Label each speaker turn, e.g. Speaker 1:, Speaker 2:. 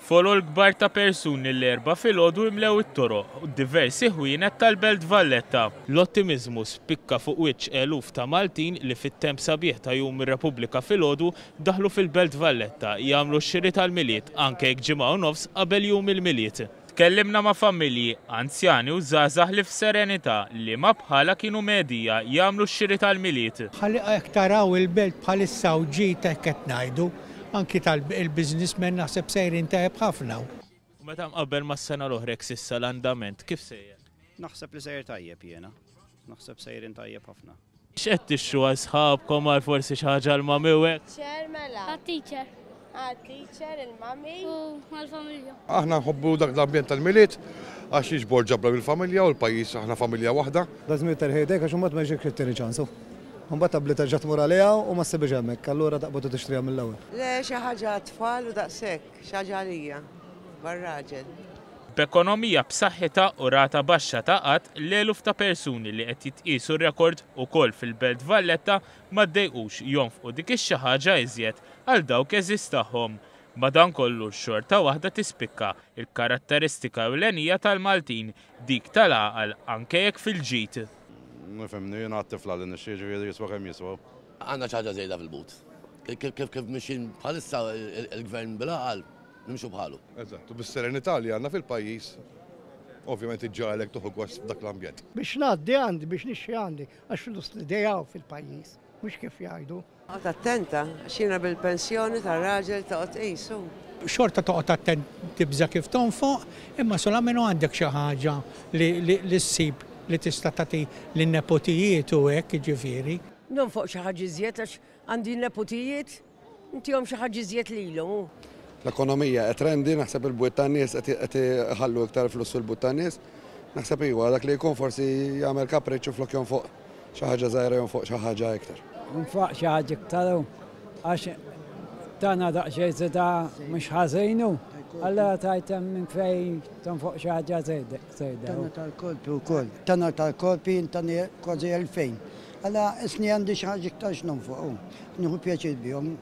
Speaker 1: Folol kbar ta' persuni l-erba filgħodu imlew it-toroq u diversi ħwienet tal-Belt Valletta. L-ottimizmu spikka fuq wiċċ eluf ta' Maltin li fit-temp sabiħ ta' jum ir-Repubblika filgħodu daħlu fil-Belt Valletta jagħmlu x-xiri tal-miliet anke jekk ġimgħa u nofs qabel jum il-miliet. Tkellimna ma' familji, anzjani u żgħażagħ li f'serenità li ma bħala kienu medija jagħmlu x-xiri tal-miliet.
Speaker 2: Ħalli hekk taraw il-belt bħalissa u ġita qed ngħidu. Anki tal-biznismen naħseb sejrin tajjeb ħafna.
Speaker 1: U meta mqabbel mas-sena l-oħra sissa l-andament, kif sejjer?
Speaker 3: Naħseb li sejjer tajjeb jiena. Naħseb sejrin tajjeb ħafna.
Speaker 1: X'qed tixtru sħabkom għal forsi xi ħaġa l-mamiwek?
Speaker 4: Teacher mela.
Speaker 5: Teacher.
Speaker 4: Teacher, il-mami.
Speaker 5: U mal-familja.
Speaker 6: Aħna nħobbu dak l-ambjent tal-miliet għax jiġbor ġabra bil-familja u l-pajjiż aħna familja waħda.
Speaker 7: Lażmi terħejtek għax imbagħad ma jiġik tiri ċansu. Mbagħad tabli terġa' tmur għaliha u ma ssibiġ hemmhekk, allura taqbad tixtriha mill-ewwel.
Speaker 4: Le xi ħaġa tfal u daqshekk, xi ħaġa għalija bar-raġel.
Speaker 1: B'ekonomija b'saħħitha u rata baxxa ta' qatt l-eluf ta' persuni li qed jitqisu rekord ukoll fil-Belt Valletta ma ddejqux jonfqu dik ix-xi ħaġa iżjed għal dawk eżist tagħhom. Madankollu x-xorta waħda tispikka il-karatteristika ewlenija tal-Maltin dik tal-għaqal anke jekk fil-ġid.
Speaker 6: Nifhemni jiena għat-tifla li nixxi ġifieri jiswa kemm jiswa.
Speaker 8: Għandna xi ħaġa żejda fil-but. Kif mixin bħalissa il-gvern bil-għaqal nimxu bħalu.
Speaker 6: Eżatt, u bis-serenità li għandna fil-pajjiż, ovvjament iġġalek tuħu gost f'dak l-ambjent.
Speaker 2: Biex ngħaddi għandi, biex nixxi għandi, għax flus li dejjaw fil-pajjiż, mhux kif jgħidu.
Speaker 4: Għad attenta, xina bil-pensjoni tar-raġel toqgħod qisu.
Speaker 2: Xorta toqgħod attent tibża kif tonfoq, imma solament għandek xi ħaġa li ssib li tista' tagħti lin-nepotijiet u hekk jiġifieri.
Speaker 9: Nonfoq xi ħaġa iżjed għax għandi nepotijiet, intihom xi ħaġa iżjed lilhom.
Speaker 7: L-ekonomija qed trendi naħseb il-bwiet tan-nies qed iħallu iktar flus fil-bwiet tan-nies. Naħseb iwa dak li jkun forsi jagħmel kapriċċju flok jonfoq xi ħaġa żgħira jonfoq xi ħaġa iktar.
Speaker 10: Nfoq xi ħaġa iktar għax tagħna daqsxejn żeda mhux ħażinu. Alla tajtem minn fej tonfoq xi ħaġa żejda.
Speaker 11: Tana tal-kolpi wkoll. Tana tal-kolpi intani kważi 2000. Alla isni għandi xi ħaġa iktar x'nonfoq. Nieħu pjaċir bihom.